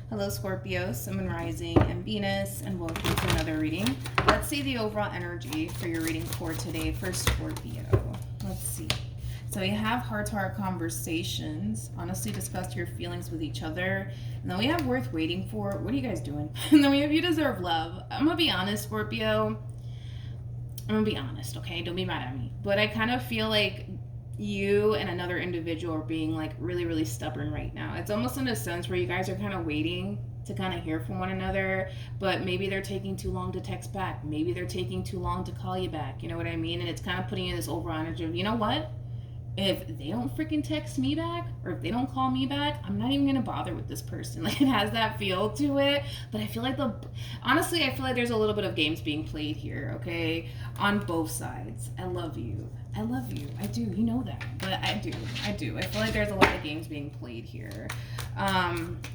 Hello Scorpio, Sun and Rising, and Venus, and welcome to another reading. Let's see the overall energy for your reading for today for Scorpio. Let's see. So we have heart-to-heart conversations, honestly discuss your feelings with each other, and then we have worth waiting for. What are you guys doing? And then we have you deserve love. I'm gonna be honest, Scorpio. I'm gonna be honest, okay? Don't be mad at me. But I kind of feel like you and another individual are being like really stubborn right now. It's almost in a sense where you guys are kind of waiting to kind of hear from one another, but maybe they're taking too long to text back. Maybe they're taking too long to call you back. You know what I mean? And it's kind of putting you in this overall energy of, you know what? If they don't freaking text me back or if they don't call me back, I'm not even gonna bother with this person. Like, it has that feel to it. But I feel like honestly, I feel like there's a little bit of games being played here, okay? On both sides. I love you. I love you. I do. You know that. But I do. I feel like there's a lot of games being played here.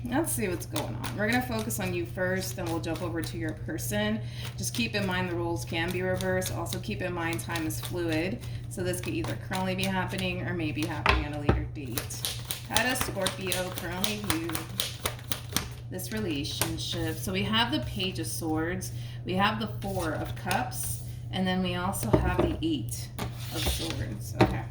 Let's see what's going on. We're going to focus on you first, then we'll jump over to your person. Just keep in mind the roles can be reversed. Also keep in mind time is fluid. So this could either currently be happening or maybe happening at a later date. How does Scorpio currently view this relationship? So we have the Page of Swords. We have the Four of Cups. And then we also have the Eight of Swords. Okay.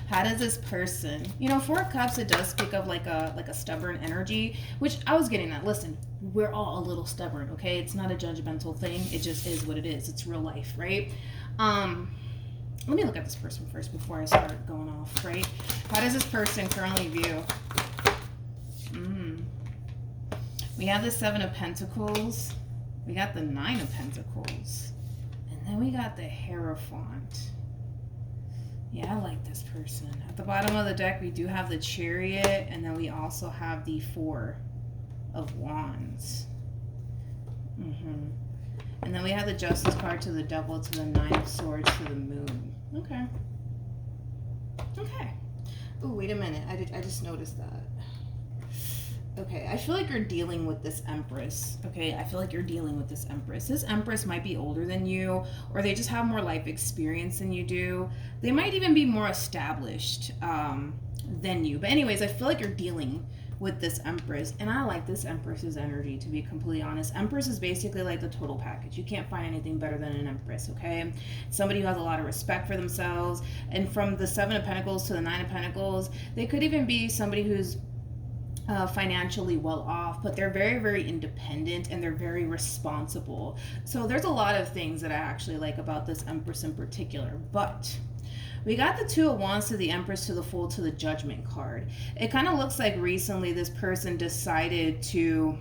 How does this person, Four of Cups, it does speak of like a stubborn energy, which I was getting at. Listen, we're all a little stubborn, okay? It's not a judgmental thing. It just is what it is. It's real life, right? Let me look at this person first before I start going off, right? How does this person currently view? We have the Seven of Pentacles. We got the Nine of Pentacles. And then we got the Hierophant. Yeah, I like this person. At the bottom of the deck, we do have the Chariot, and then we also have the Four of Wands. And then we have the Justice card to the Devil, to the Nine of Swords, to the Moon. Okay. Oh, wait a minute. I just noticed that. Okay, I feel like you're dealing with this Empress. Okay, I feel like you're dealing with this Empress. This Empress might be older than you, or they just have more life experience than you do. They might even be more established than you. But anyways, I feel like you're dealing with this Empress, and I like this Empress's energy, to be completely honest. Empress is basically like the total package. You can't find anything better than an Empress, okay? Somebody who has a lot of respect for themselves, and from the Seven of Pentacles to the Nine of Pentacles, they could even be somebody who's financially well off, but they're very independent and they're very responsible. So there's a lot of things that I actually like about this Empress in particular. But we got the Two of Wands to the Empress to the Fool to the Judgment card. It kind of looks like recently this person decided to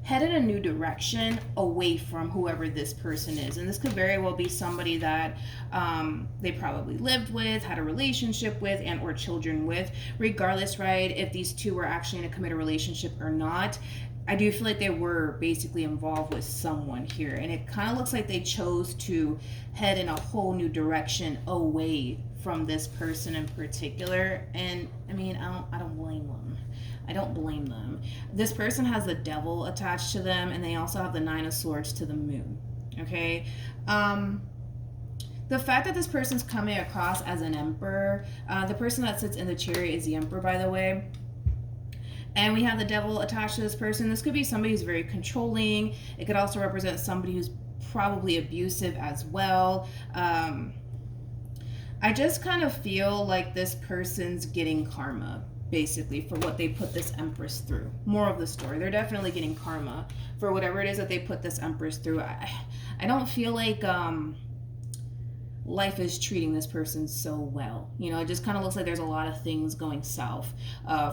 head in a new direction away from whoever this person is. And this could very well be somebody that they probably lived with, had a relationship with, and or children with. Regardless, right, if these two were actually in a committed relationship or not, I do feel like they were basically involved with someone here. And it kind of looks like they chose to head in a whole new direction away from this person in particular. And I mean, I don't blame them. I don't blame them. This person has the Devil attached to them, and they also have the Nine of Swords to the Moon. Okay? The fact that this person's coming across as an Emperor, the person that sits in the Chariot is the Emperor, by the way. And we have the Devil attached to this person. This could be somebody who's very controlling. It could also represent somebody who's probably abusive as well. I just kind of feel like this person's getting karma, basically, for what they put this Empress through. More of the story. They're definitely getting karma for whatever it is that they put this Empress through. I don't feel like life is treating this person so well. It just kind of looks like there's a lot of things going south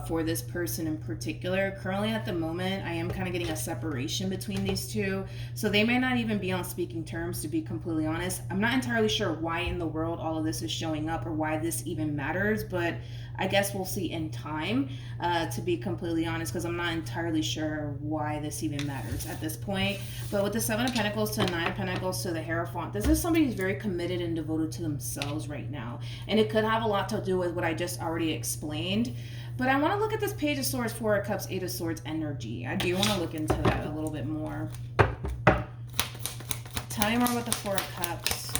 for this person in particular. Currently at the moment, I am kind of getting a separation between these two. So they may not even be on speaking terms, to be completely honest. I'm not entirely sure why in the world all of this is showing up or why this even matters, but I guess we'll see in time, to be completely honest, because I'm not entirely sure why this even matters at this point. But with the Seven of Pentacles to the Nine of Pentacles to the Hierophant, this is somebody who's very committed and devoted to themselves right now. And it could have a lot to do with what I just already explained. But I want to look at this Page of Swords, Four of Cups, Eight of Swords energy. I do want to look into that a little bit more. Tell me more about the Four of Cups.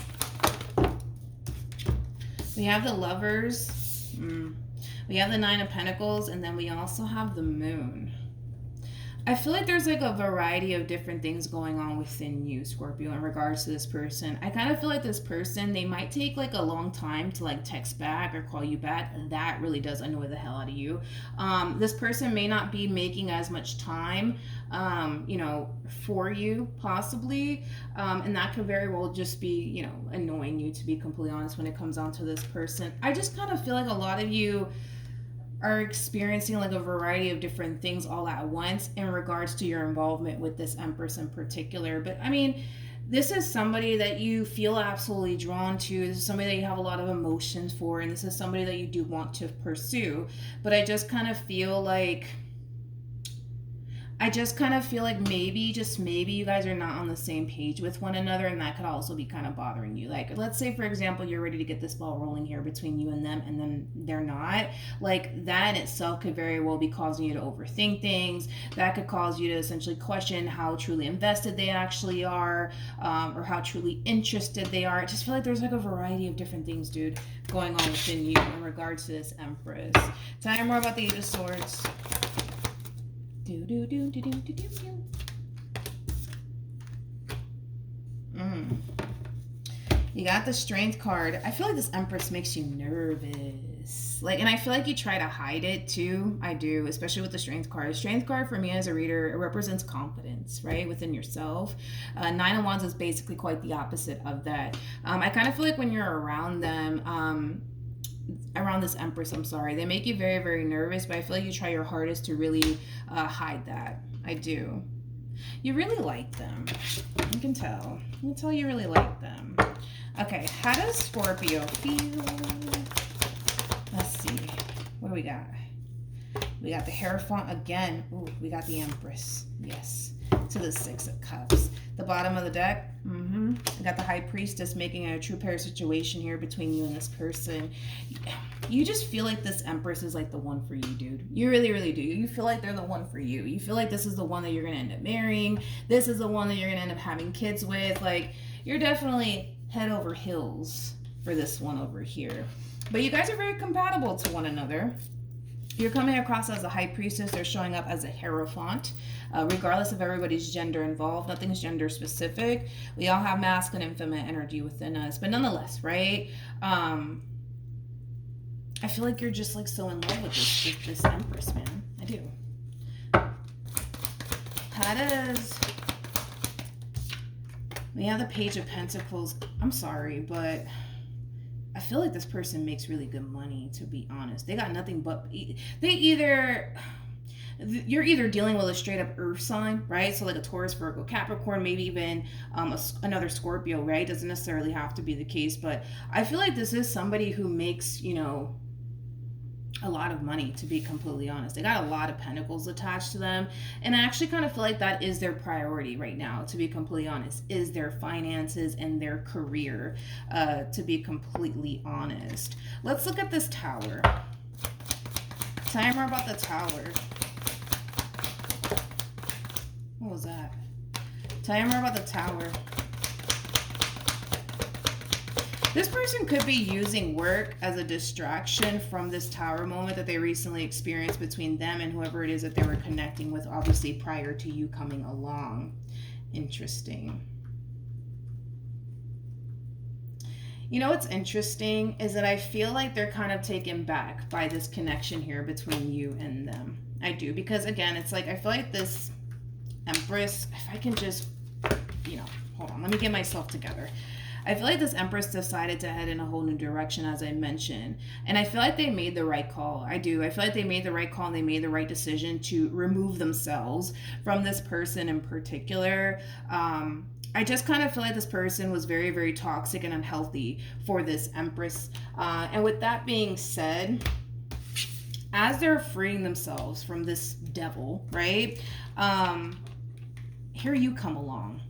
We have the Lovers. We have the Nine of Pentacles, and then we also have the Moon. I feel like there's like a variety of different things going on within you, Scorpio, in regards to this person. I kind of feel like this person, they might take like a long time to like text back or call you back. That really does annoy the hell out of you. This person may not be making as much time, for you, possibly. And that could very well just be, annoying you, to be completely honest, when it comes down to this person. I just kind of feel like a lot of you are experiencing like a variety of different things all at once in regards to your involvement with this Empress in particular. But I mean, this is somebody that you feel absolutely drawn to. This is somebody that you have a lot of emotions for, and this is somebody that you do want to pursue. But I just kind of feel like maybe, just maybe, you guys are not on the same page with one another, and that could also be kind of bothering you. Like, let's say, for example, you're ready to get this ball rolling here between you and them, and then they're not. Like, that in itself could very well be causing you to overthink things. That could cause you to essentially question how truly invested they actually are, or how truly interested they are. I just feel like there's like a variety of different things, dude, going on within you in regards to this Empress. Tell me more about the Eight of Swords. You got the Strength card. I feel like this Empress makes you nervous. Like, and I feel like you try to hide it too. I do, especially with the Strength card. Strength card for me as a reader, it represents confidence, right, within yourself. Nine of Wands is basically quite the opposite of that. I kind of feel like when you're around them, around this Empress, they make you very, very nervous, but I feel like you try your hardest to really hide that. I do. You really like them. I can tell. I can tell you really like them. Okay, how does Scorpio feel? Let's see. What do we got? We got the Hierophant again. Ooh, we got the Empress. Yes. To the Six of Cups. The bottom of the deck. I got the High Priestess, making it a true pair situation here between you and this person. You just feel like this Empress is like the one for you, dude. You really, really do. You feel like they're the one for you. You feel like this is the one that you're going to end up marrying. This is the one that you're going to end up having kids with. Like, you're definitely head over heels for this one over here. But you guys are very compatible to one another. You're coming across as a High Priestess. They're showing up as a Hierophant. Regardless of everybody's gender involved, nothing's gender specific. We all have masculine and feminine energy within us. But nonetheless, right? I feel like you're just like so in love with this Empress, man. I do. How does... We have the Page of Pentacles. I'm sorry, but I feel like this person makes really good money, to be honest. They got nothing but... You're either dealing with a straight up earth sign, right? So like a Taurus, Virgo, Capricorn, maybe even another Scorpio, right? Doesn't necessarily have to be the case, but I feel like this is somebody who makes, a lot of money, to be completely honest. They got a lot of pentacles attached to them, and I actually kind of feel like that is their priority right now, to be completely honest, is their finances and their career, to be completely honest. Let's look at this Tower. Tell me more about the Tower. What was that? Tell me more about the Tower. This person could be using work as a distraction from this Tower moment that they recently experienced between them and whoever it is that they were connecting with, obviously prior to you coming along. Interesting. You know what's interesting is that I feel like they're kind of taken back by this connection here between you and them. I do, because again, it's like I feel like this Empress, if I can just, hold on, let me get myself together. I feel like this Empress decided to head in a whole new direction, as I mentioned. And I feel like they made the right call. I do. I feel like they made the right call and they made the right decision to remove themselves from this person in particular. I just kind of feel like this person was very, very toxic and unhealthy for this Empress. And with that being said, as they're freeing themselves from this devil, right? Here you come along.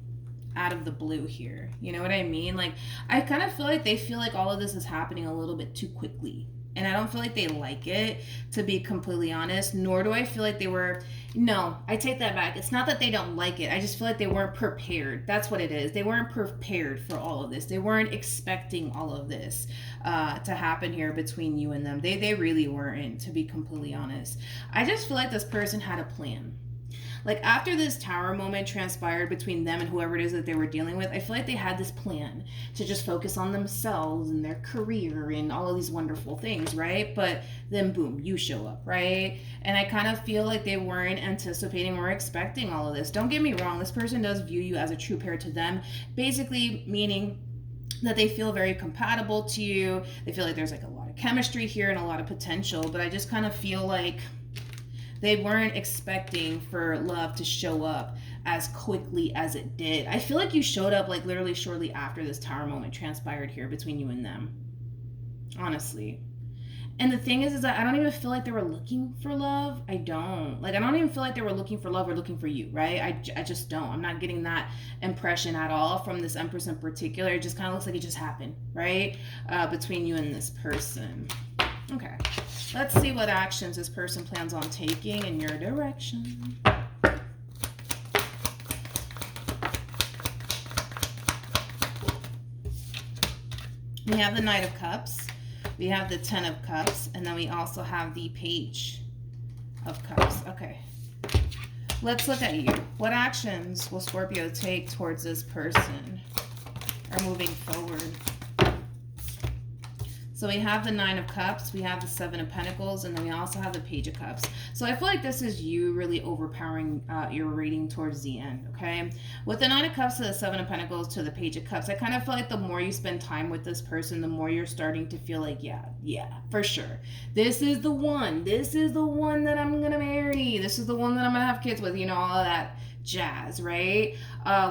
Out of the blue here. You know what I mean? Like, I kind of feel like they feel like all of this is happening a little bit too quickly. And I don't feel like they like it, to be completely honest, nor do I feel like they were... No, I take that back. It's not that they don't like it. I just feel like they weren't prepared. That's what it is. They weren't prepared for all of this. They weren't expecting all of this to happen here between you and them. They really weren't, to be completely honest. I just feel like this person had a plan. Like after this tower moment transpired between them and whoever it is that they were dealing with, I feel like they had this plan to just focus on themselves and their career and all of these wonderful things, right? But then boom, you show up, right? And I kind of feel like they weren't anticipating or expecting all of this. Don't get me wrong, this person does view you as a true pair to them, basically meaning that they feel very compatible to you. They feel like there's like a lot of chemistry here and a lot of potential, but I just kind of feel like they weren't expecting for love to show up as quickly as it did. I feel like you showed up like literally shortly after this tower moment transpired here between you and them. Honestly. And the thing is that I don't even feel like they were looking for love. I don't. Like, I don't even feel like they were looking for love or looking for you, right? I just don't. I'm not getting that impression at all from this Empress in particular. It just kind of looks like it just happened, right? Between you and this person. Okay. Let's see what actions this person plans on taking in your direction. We have the Knight of Cups. We have the 10 of Cups. And then we also have the Page of Cups. Okay. Let's look at you. What actions will Scorpio take towards this person or moving forward? So we have the 9 of Cups, we have the 7 of Pentacles, and then we also have the Page of Cups. So I feel like this is you really overpowering your reading towards the end, okay? With the 9 of Cups to the 7 of Pentacles to the Page of Cups, I kind of feel like the more you spend time with this person, the more you're starting to feel like, yeah, for sure. This is the one. This is the one that I'm going to marry. This is the one that I'm going to have kids with, you know, all of that jazz, right?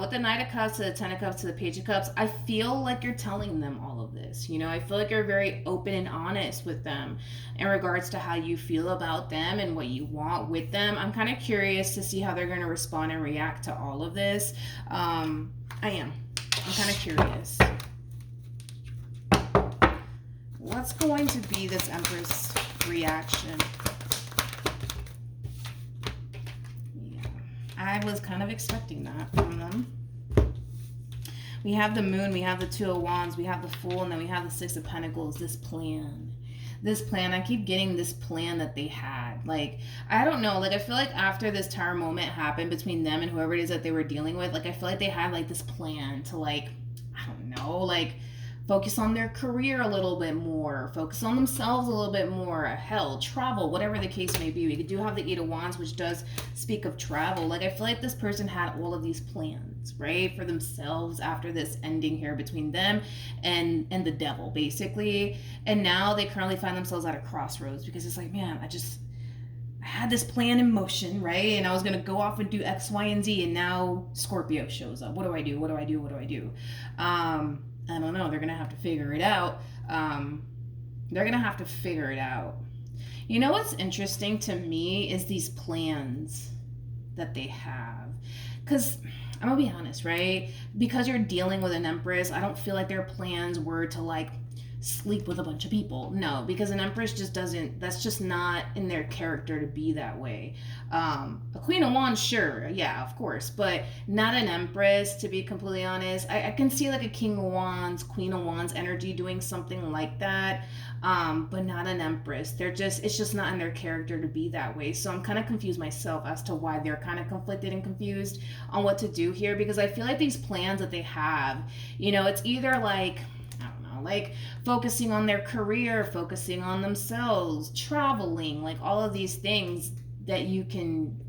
With the Knight of Cups to the 10 of Cups to the Page of Cups, I feel like you're telling them all of this. You know, I feel like you're very open and honest with them in regards to how you feel about them and what you want with them. I'm kind of curious to see how they're going to respond and react to all of this. I'm kind of curious. What's going to be this Empress reaction? I was kind of expecting that from them. We have the Moon, we have the 2 of Wands, we have the Fool, and then we have the 6 of Pentacles. This plan, I keep getting this plan that they had. Like, I don't know, like I feel like after this tower moment happened between them and whoever it is that they were dealing with, like I feel like they had like this plan to like, I don't know, like focus on their career a little bit more, focus on themselves a little bit more, hell, travel, whatever the case may be. We do have the 8 of Wands, which does speak of travel. Like, I feel like this person had all of these plans, right, for themselves after this ending here between them and the devil, basically. And now they currently find themselves at a crossroads because it's like, man, I had this plan in motion, right? And I was going to go off and do X, Y, and Z. And now Scorpio shows up. What do I do? What do I do? What do I do? I don't know. They're going to have to figure it out. You know what's interesting to me is these plans that they have. Because I'm going to be honest, right? Because you're dealing with an Empress, I don't feel like their plans were to like sleep with a bunch of people. No, because an Empress just doesn't, that's just not in their character to be that way. A Queen of Wands, sure, yeah, of course, but not an Empress, to be completely honest. I can see like a King of Wands, Queen of Wands energy doing something like that, but not an Empress. It's just not in their character to be that way. So I'm kind of confused myself as to why they're kind of conflicted and confused on what to do here, because I feel like these plans that they have, you know, it's either like, like focusing on their career, focusing on themselves, traveling, like all of these things that you can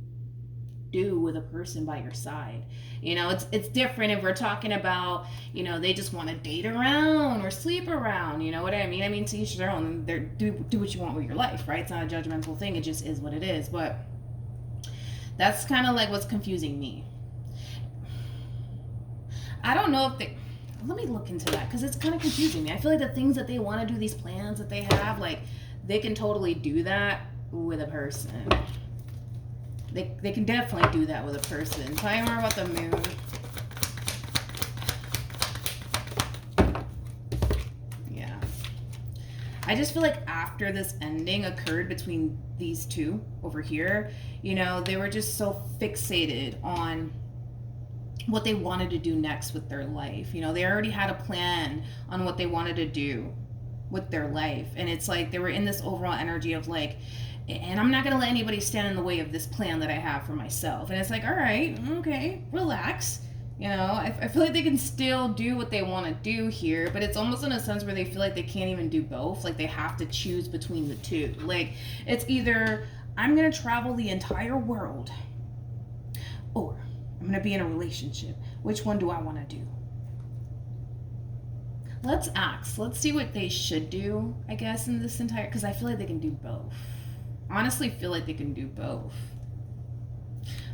do with a person by your side. You know, it's different if we're talking about, you know, they just want to date around or sleep around, you know what I mean? I mean, to each their own. Do what you want with your life, right? It's not a judgmental thing. It just is what it is. But that's kind of like what's confusing me. I don't know if let me look into that, because it's kind of confusing me. I feel like the things that they want to do, these plans that they have, like they can totally do that with a person. They can definitely do that with a person. Tell me more about the Moon. Yeah. I just feel like after this ending occurred between these two over here, you know, they were just so fixated on what they wanted to do next with their life. You know, they already had a plan on what they wanted to do with their life, and it's like they were in this overall energy of like, and I'm not going to let anybody stand in the way of this plan that I have for myself. And it's like, all right, okay, relax. You know, I feel like they can still do what they want to do here, but it's almost in a sense where they feel like they can't even do both. Like they have to choose between the two. Like it's either I'm going to travel the entire world or I'm going to be in a relationship. Which one do I want to do? Let's ask. Let's see what they should do, I guess, in this entire... Because I feel like they can do both. Honestly feel like they can do both.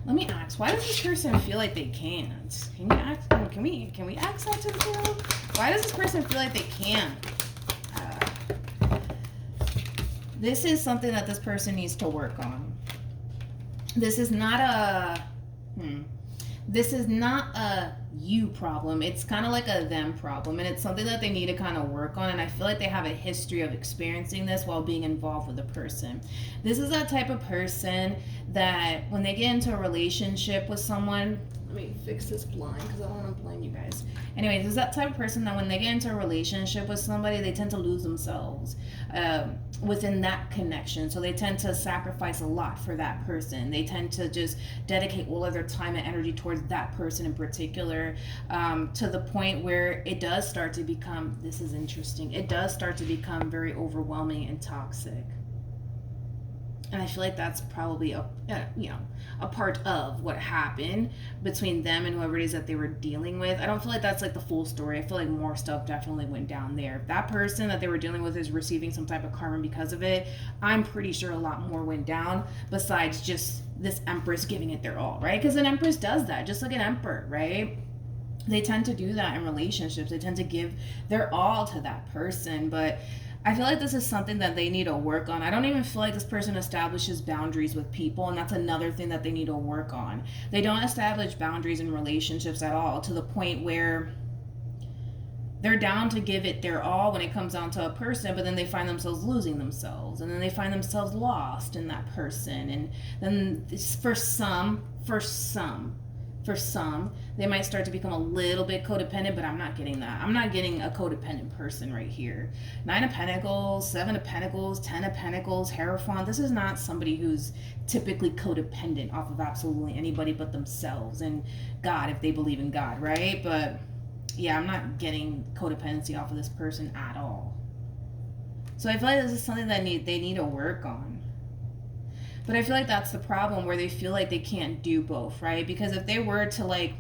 Let me ask. Why does this person feel like they can't? Can you ask? Can we ask that to the tarot? Why does this person feel like they can't? This is something that this person needs to work on. This is not a... This is not a you problem. It's kind of like a them problem, and it's something that they need to kind of work on. And I feel like they have a history of experiencing this while being involved with a person. This is that type of person that when they get into a relationship with someone, let me fix this blind because I don't want to blind you guys. Anyways, this is that type of person that when they get into a relationship with somebody, they tend to lose themselves within that connection. So they tend to sacrifice a lot for that person. They tend to just dedicate all of their time and energy towards that person in particular, to the point where it does start to become, this is interesting, it does start to become very overwhelming and toxic. And I feel like that's probably a part of what happened between them and whoever it is that they were dealing with. I don't feel like that's like the full story. I feel like more stuff definitely went down there. If that person that they were dealing with is receiving some type of karma because of it, I'm pretty sure a lot more went down besides just this Empress giving it their all, right? Because an Empress does that, just like an Emperor, right? They tend to do that in relationships. They tend to give their all to that person, but I feel like this is something that they need to work on. I don't even feel like this person establishes boundaries with people, and that's another thing that they need to work on. They don't establish boundaries in relationships at all, to the point where they're down to give it their all when it comes down to a person, but then they find themselves losing themselves, and then they find themselves lost in that person. And then for some, they might start to become a little bit codependent, but I'm not getting that. I'm not getting a codependent person right here. 9 of Pentacles, 7 of Pentacles, 10 of Pentacles, Hierophant. This is not somebody who's typically codependent off of absolutely anybody but themselves and God, if they believe in God, right? But yeah, I'm not getting codependency off of this person at all. So I feel like this is something that they need to work on. But I feel like that's the problem, where they feel like they can't do both, right? Because if they were to like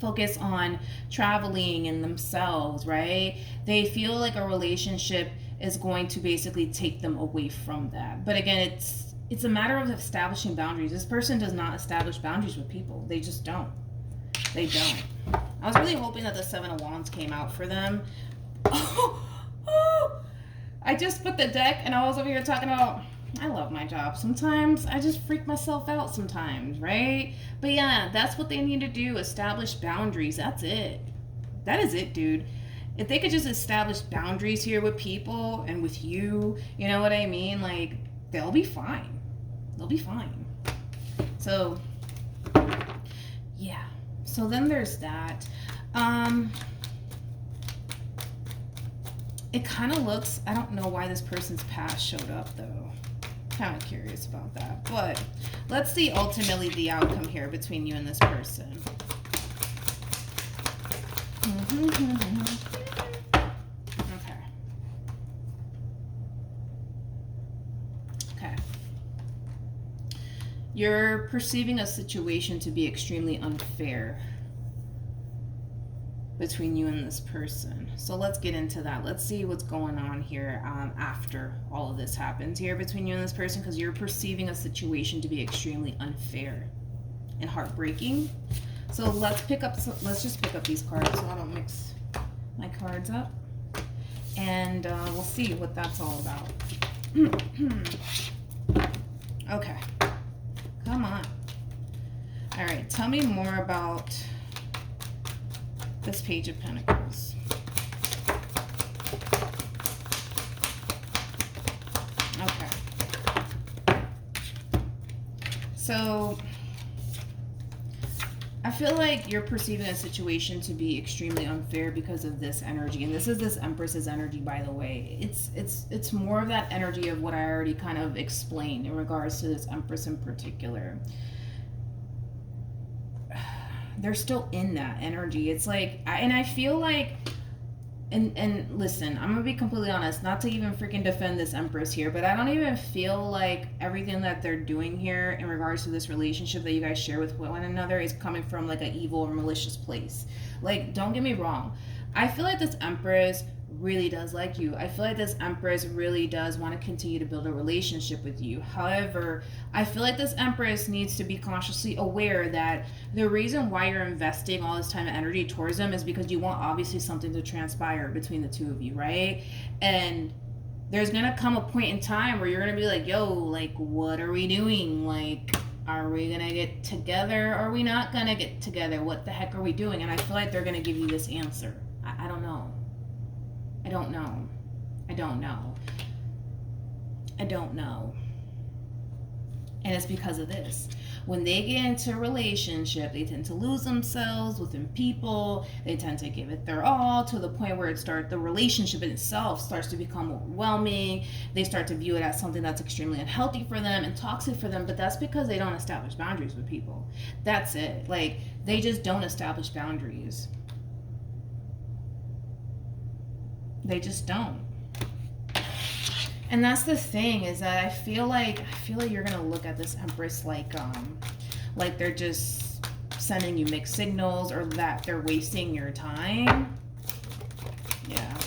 focus on traveling and themselves, right, they feel like a relationship is going to basically take them away from that. But again, it's a matter of establishing boundaries. This person does not establish boundaries with people. They just don't. They don't. I was really hoping that the 7 of Wands came out for them. I just put the deck and I was over here talking about, I love my job. Sometimes I just freak myself out sometimes, right? But yeah, that's what they need to do. Establish boundaries. That's it. That is it, dude. If they could just establish boundaries here with people and with you, you know what I mean? Like, they'll be fine. They'll be fine. So, yeah. So then there's that. It kind of looks, I don't know why this person's past showed up though. Kind of curious about that, but let's see ultimately the outcome here between you and this person. Okay. You're perceiving a situation to be extremely unfair between you and this person. So let's get into that. Let's see what's going on here after all of this happens here between you and this person, because you're perceiving a situation to be extremely unfair and heartbreaking. So let's just pick up these cards so I don't mix my cards up, and we'll see what that's all about. Okay, come on. All right, tell me more about this Page of Pentacles. Okay. So I feel like you're perceiving a situation to be extremely unfair because of this energy, and this is this Empress's energy, by the way. It's more of that energy of what I already kind of explained in regards to this Empress in particular. They're still in that energy. It's like, and I feel like, and listen, I'm gonna be completely honest, not to even freaking defend this Empress here, but I don't even feel like everything that they're doing here in regards to this relationship that you guys share with one another is coming from like an evil or malicious place. Like, don't get me wrong, I feel like this Empress really does like you. I feel like this Empress really does want to continue to build a relationship with you. However, I feel like this Empress needs to be consciously aware that the reason why you're investing all this time and energy towards them is because you want obviously something to transpire between the two of you, right? And there's gonna come a point in time where you're gonna be like, yo, like, what are we doing? Like, are we gonna get together? Are we not gonna get together? What the heck are we doing? And I feel like they're gonna give you this answer. I don't know. I don't know. I don't know. I don't know. And it's because of this. When they get into a relationship, they tend to lose themselves within people. They tend to give it their all to the point where the relationship in itself starts to become overwhelming. They start to view it as something that's extremely unhealthy for them and toxic for them, but that's because they don't establish boundaries with people. That's it. Like, they just don't establish boundaries. They just don't. And that's the thing, is that I feel like you're gonna look at this Empress like they're just sending you mixed signals, or that they're wasting your time. Yeah.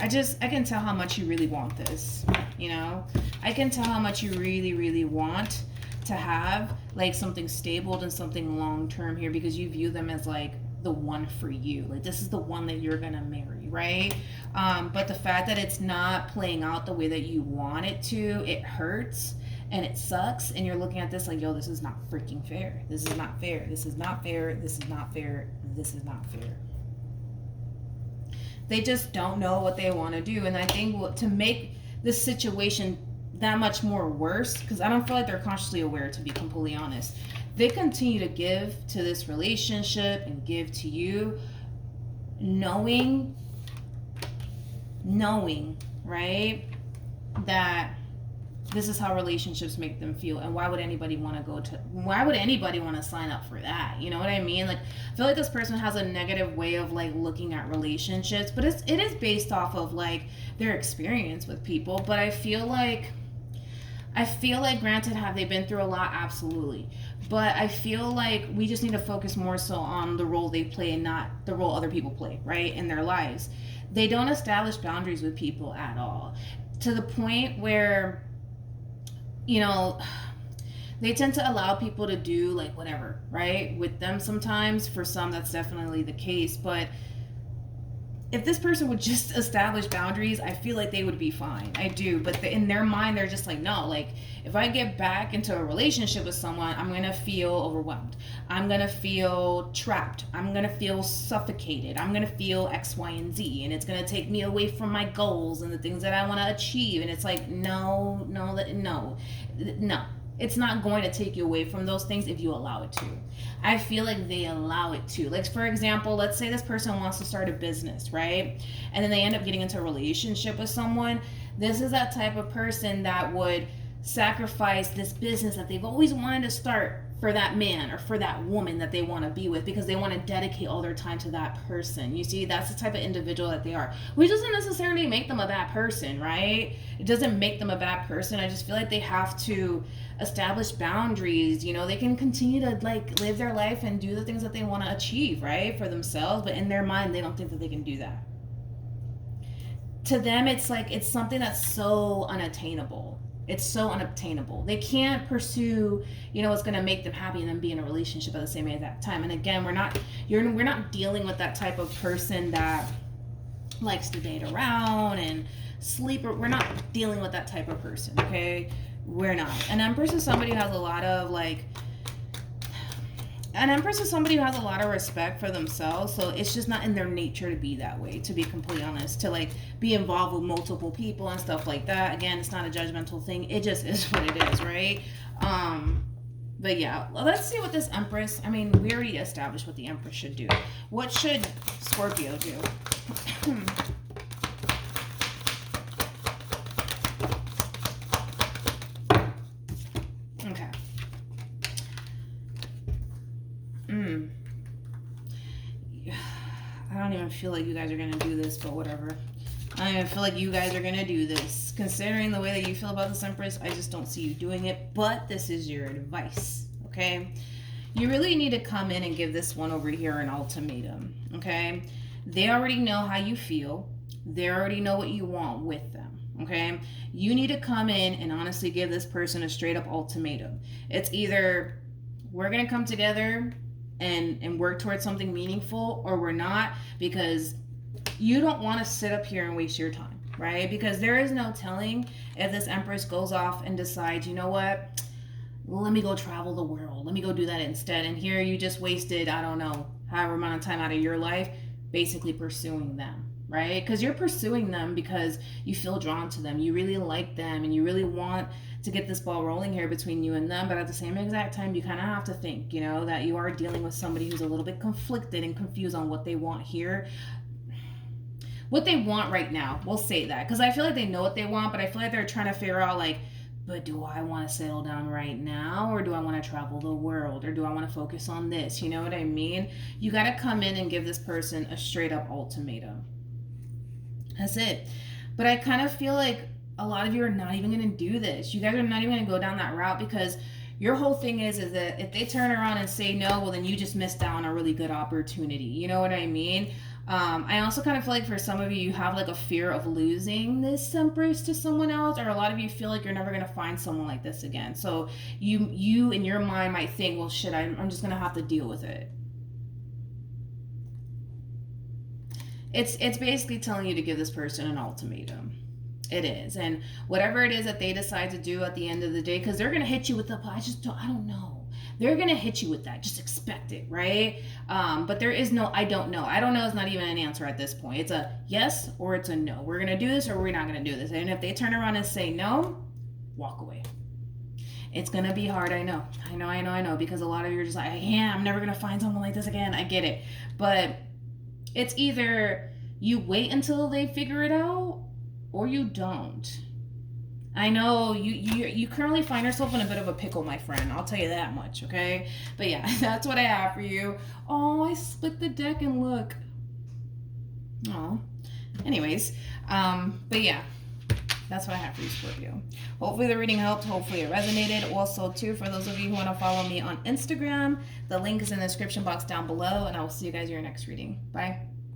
I can tell how much you really want this, you know? I can tell how much you really, really want to have like something stable and something long-term here, because you view them as like the one for you. Like, this is the one that you're gonna marry, right? But the fact that it's not playing out the way that you want it to, it hurts and it sucks, and you're looking at this like, yo, this is not freaking fair. This is not fair. This is not fair. This is not fair. This is not fair. They just don't know what they want to do. And I think to make this situation that much more worse, because I don't feel like they're consciously aware, to be completely honest, they continue to give to this relationship and give to you, knowing, right, that this is how relationships make them feel. And why would anybody want to sign up for that? You know what I mean? Like, I feel like this person has a negative way of like looking at relationships, but it is based off of like their experience with people. But I feel like, granted, have they been through a lot? Absolutely. But I feel like we just need to focus more so on the role they play and not the role other people play, right, in their lives. They don't establish boundaries with people at all, to the point where, you know, they tend to allow people to do like whatever, right, with them sometimes. For some, that's definitely the case. But if this person would just establish boundaries, I feel like they would be fine. I do. But in their mind, they're just like, no, like, if I get back into a relationship with someone, I'm going to feel overwhelmed. I'm going to feel trapped. I'm going to feel suffocated. I'm going to feel X, Y, and Z. And it's going to take me away from my goals and the things that I want to achieve. And it's like, no. It's not going to take you away from those things if you allow it to. I feel like they allow it to. Like, for example, let's say this person wants to start a business, right? And then they end up getting into a relationship with someone. This is that type of person that would sacrifice this business that they've always wanted to start for that man or for that woman that they want to be with, because they want to dedicate all their time to that person. You see, that's the type of individual that they are. Which doesn't necessarily make them a bad person, right? It doesn't make them a bad person. I just feel like they have to establish boundaries. You know, they can continue to like live their life and do the things that they want to achieve, right, for themselves, but in their mind they don't think that they can do that. To them, it's like, it's something that's so unattainable. It's so unobtainable. They can't pursue, you know, what's going to make them happy and then be in a relationship at the same exact time. And again, we're not dealing with that type of person that likes to date around and sleep. We're not dealing with that type of person, okay? We're not. An Empress is somebody who has a lot of respect for themselves, so it's just not in their nature to be that way, to be completely honest, to like be involved with multiple people and stuff like that. Again, it's not a judgmental thing, it just is what it is, right? But yeah, let's see what this Empress, I mean, we already established what the Empress should do. What should Scorpio do? Okay. I don't even feel like you guys are going to do this, but whatever. I don't even feel like you guys are going to do this. Considering the way that you feel about this Empress, I just don't see you doing it. But this is your advice, okay? You really need to come in and give this one over here an ultimatum, okay? They already know how you feel. They already know what you want with them, okay? You need to come in and honestly give this person a straight up ultimatum. It's either we're going to come together and work towards something meaningful, or we're not, because you don't want to sit up here and waste your time, right? Because there is no telling if this Empress goes off and decides, you know what, let me go travel the world, let me go do that instead, and here you just wasted, I don't know, however amount of time out of your life basically pursuing them, right? Because you're pursuing them because you feel drawn to them, you really like them, and you really want to get this ball rolling here between you and them. But at the same exact time, you kind of have to think, you know, that you are dealing with somebody who's a little bit conflicted and confused on what they want here, what they want right now. We'll say that, because I feel like they know what they want, but I feel like they're trying to figure out, like, but do I want to settle down right now, or do I want to travel the world, or do I want to focus on this? You know what I mean? You got to come in and give this person a straight up ultimatum. That's it. But I kind of feel like a lot of you are not even going to do this. You guys are not even going to go down that route, because your whole thing is that if they turn around and say no, well, then you just missed out on a really good opportunity. You know what I mean? I also kind of feel like for some of you, you have like a fear of losing this Empress to someone else, or a lot of you feel like you're never going to find someone like this again. So you in your mind might think, well, shit, I'm just going to have to deal with it. It's basically telling you to give this person an ultimatum. It is. And whatever it is that they decide to do at the end of the day, because they're going to hit you with the, I don't know. They're going to hit you with that. Just expect it, right? But there is no, I don't know. I don't know is not even an answer at this point. It's a yes or it's a no. We're going to do this or we're not going to do this. And if they turn around and say no, walk away. It's going to be hard. I know, because a lot of you are just like, yeah, I'm never going to find someone like this again. I get it. But it's either you wait until they figure it out, or you don't. I know you currently find yourself in a bit of a pickle, my friend. I'll tell you that much, okay? But yeah, that's what I have for you. Oh, I split the deck and look. Oh. Anyways, but yeah, that's what I have for you, Scorpio. Hopefully the reading helped. Hopefully it resonated. Also, too, for those of you who want to follow me on Instagram, the link is in the description box down below, and I will see you guys in your next reading. Bye.